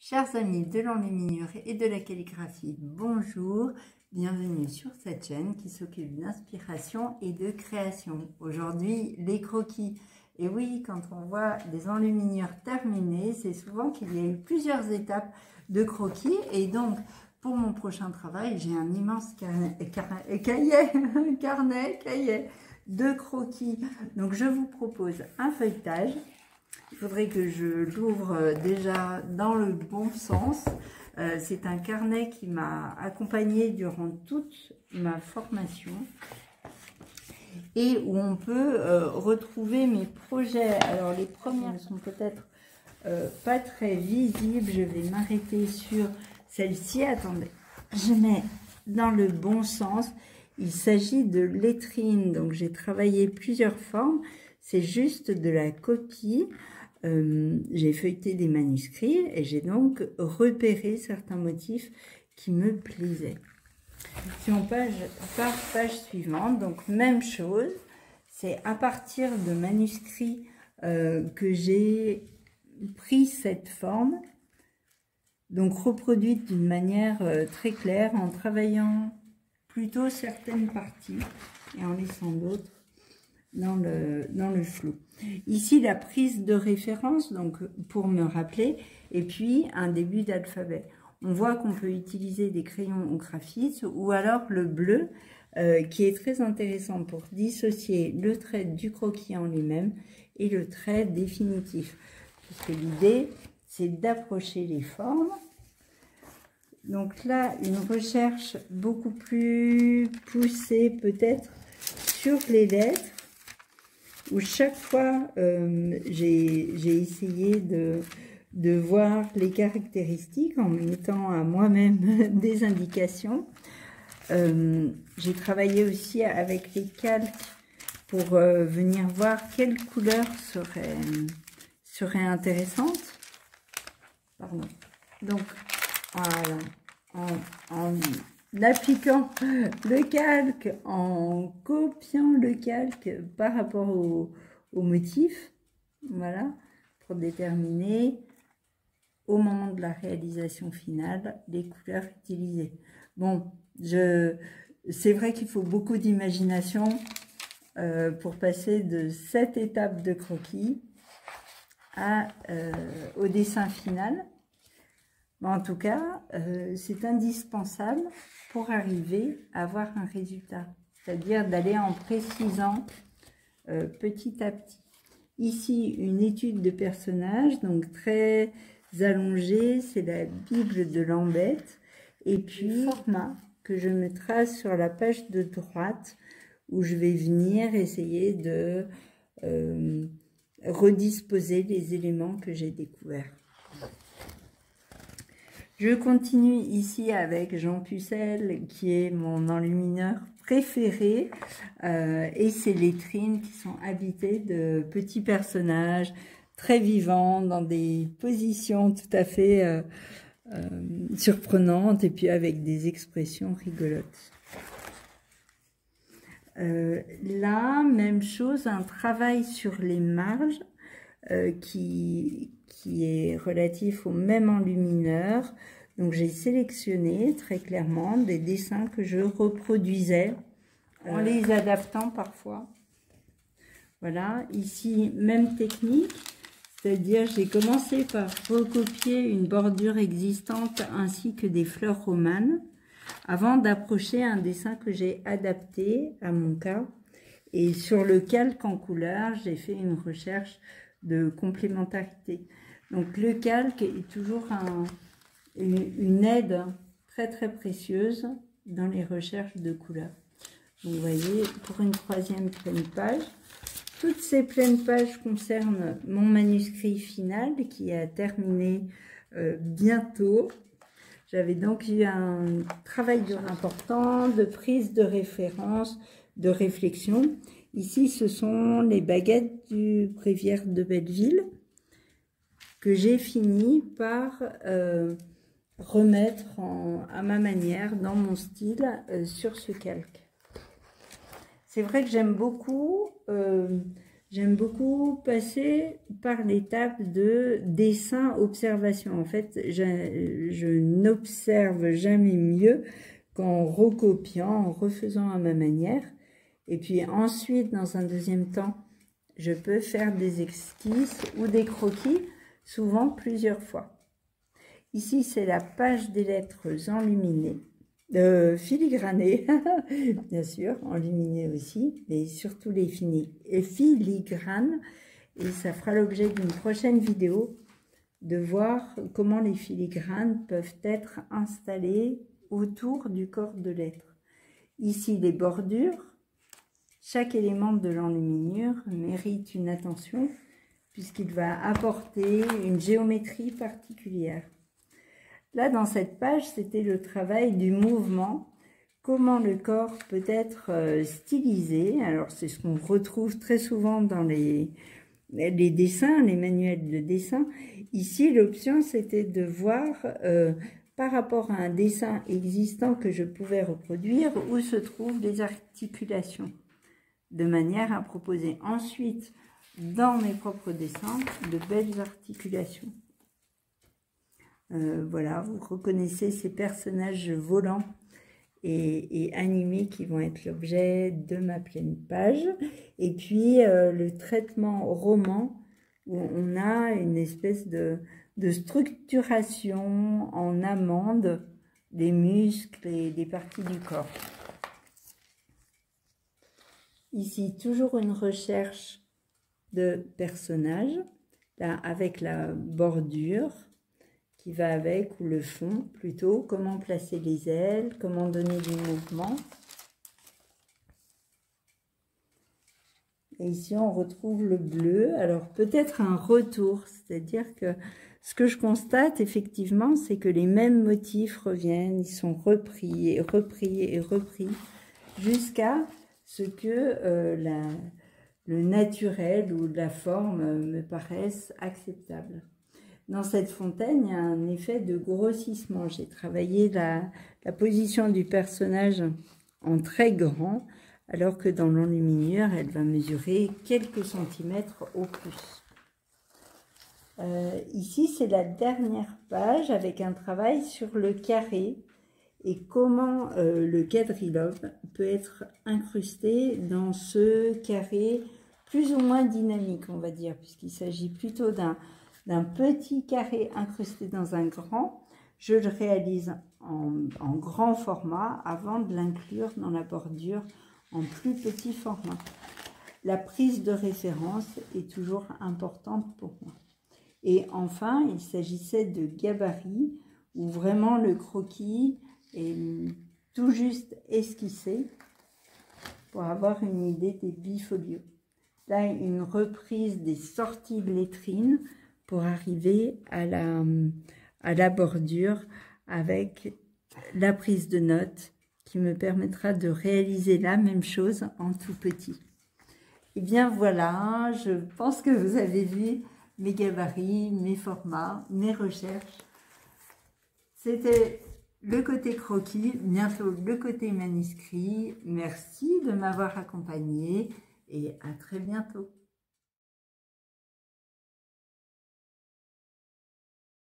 Chers amis de l'enluminure et de la calligraphie, bonjour, bienvenue sur cette chaîne qui s'occupe d'inspiration et de création. Aujourd'hui, les croquis. Et oui, quand on voit des enluminures terminées, c'est souvent qu'il y a eu plusieurs étapes de croquis. Et donc, pour mon prochain travail, j'ai un immense cahier de croquis. Donc, je vous propose un feuilletage. Il faudrait que je l'ouvre déjà dans le bon sens. C'est un carnet qui m'a accompagnée durant toute ma formation et où on peut retrouver mes projets. Alors les premières ne sont peut-être pas très visibles. Je vais m'arrêter sur celle-ci. Attendez, je mets dans le bon sens. Il s'agit de lettrines. Donc j'ai travaillé plusieurs formes. C'est juste de la copie. J'ai feuilleté des manuscrits et j'ai donc repéré certains motifs qui me plaisaient. Si on passe par page suivante, donc même chose, c'est à partir de manuscrits que j'ai pris cette forme, donc reproduite d'une manière très claire en travaillant plutôt certaines parties et en laissant d'autres dans le flou. Ici, la prise de référence, donc pour me rappeler, et puis un début d'alphabet. On voit qu'on peut utiliser des crayons au graphite ou alors le bleu, qui est très intéressant pour dissocier le trait du croquis en lui-même et le trait définitif. Puisque l'idée, c'est d'approcher les formes. Donc là, une recherche beaucoup plus poussée peut-être sur les lettres, où chaque fois j'ai essayé de voir les caractéristiques en mettant à moi-même des indications. J'ai travaillé aussi avec les calques pour venir voir quelle couleur serait intéressante. Pardon. Donc, voilà, en appliquant le calque, en copiant le calque par rapport au motif, voilà, pour déterminer au moment de la réalisation finale les couleurs utilisées. Bon, c'est vrai qu'il faut beaucoup d'imagination pour passer de cette étape de croquis au dessin final. Mais en tout cas, c'est indispensable pour arriver à avoir un résultat, c'est-à-dire d'aller en précisant petit à petit. Ici, une étude de personnage, donc très allongée, c'est la Bible de Lambeth, et puis format que je me trace sur la page de droite, où je vais venir essayer de redisposer les éléments que j'ai découverts. Je continue ici avec Jean Pucelle, qui est mon enlumineur préféré, et ses lettrines qui sont habitées de petits personnages très vivants, dans des positions tout à fait surprenantes, et puis avec des expressions rigolotes. Là, même chose, un travail sur les marges qui est relatif au même enlumineur. Donc j'ai sélectionné très clairement des dessins que je reproduisais en les adaptant parfois. Voilà, ici même technique, c'est-à-dire j'ai commencé par recopier une bordure existante ainsi que des fleurs romanes avant d'approcher un dessin que j'ai adapté à mon cas. Et sur le calque en couleur, j'ai fait une recherche de complémentarité. Donc le calque est toujours une aide très très précieuse dans les recherches de couleurs. Donc, vous voyez, pour une troisième pleine page, toutes ces pleines pages concernent mon manuscrit final qui a terminé bientôt. J'avais donc eu un travail dur important de prise de référence, de réflexion. Ici, ce sont les baguettes du Bréviaire de Belleville que j'ai fini par remettre à ma manière, dans mon style, sur ce calque. C'est vrai que j'aime beaucoup J'aime beaucoup passer par l'étape de dessin-observation. En fait, je n'observe jamais mieux qu'en recopiant, en refaisant à ma manière. Et puis ensuite, dans un deuxième temps, je peux faire des esquisses ou des croquis, souvent plusieurs fois. Ici, c'est la page des lettres enluminées, filigranées, bien sûr, enluminées aussi, mais surtout les filigranes. Et ça fera l'objet d'une prochaine vidéo, de voir comment les filigranes peuvent être installés autour du corps de lettres. Ici, les bordures. Chaque élément de l'enluminure mérite une attention puisqu'il va apporter une géométrie particulière. Là, dans cette page, c'était le travail du mouvement, comment le corps peut être stylisé. Alors, c'est ce qu'on retrouve très souvent dans les dessins, les manuels de dessin. Ici, l'option, c'était de voir par rapport à un dessin existant que je pouvais reproduire où se trouvent les articulations, de manière à proposer ensuite, dans mes propres dessins, de belles articulations. Voilà, vous reconnaissez ces personnages volants et animés qui vont être l'objet de ma pleine page. Et puis, le traitement roman, où on a une espèce de structuration en amande des muscles et des parties du corps. Ici, toujours une recherche de personnages, là, avec la bordure qui va avec, ou le fond plutôt, comment placer les ailes, comment donner du mouvement. Et ici, on retrouve le bleu. Alors, peut-être un retour, c'est-à-dire que ce que je constate, effectivement, c'est que les mêmes motifs reviennent, ils sont repris et repris et repris, jusqu'à ce que le naturel ou la forme me paraisse acceptable. Dans cette fontaine, il y a un effet de grossissement. J'ai travaillé la position du personnage en très grand, alors que dans l'enluminure, elle va mesurer quelques centimètres au plus. Ici, c'est la dernière page avec un travail sur le carré et comment le quadrilobe peut être incrusté dans ce carré plus ou moins dynamique, on va dire, puisqu'il s'agit plutôt d'un petit carré incrusté dans un grand. Je le réalise en grand format avant de l'inclure dans la bordure en plus petit format. La prise de référence est toujours importante pour moi. Et enfin, il s'agissait de gabarit, où vraiment le croquis est tout juste esquissé pour avoir une idée des bifolios. Là, une reprise des sorties de lettrines pour arriver à la bordure avec la prise de notes qui me permettra de réaliser la même chose en tout petit. Et bien voilà, je pense que vous avez vu mes gabarits, mes formats, mes recherches. C'était le côté croquis, bientôt le côté manuscrit. Merci de m'avoir accompagné et à très bientôt.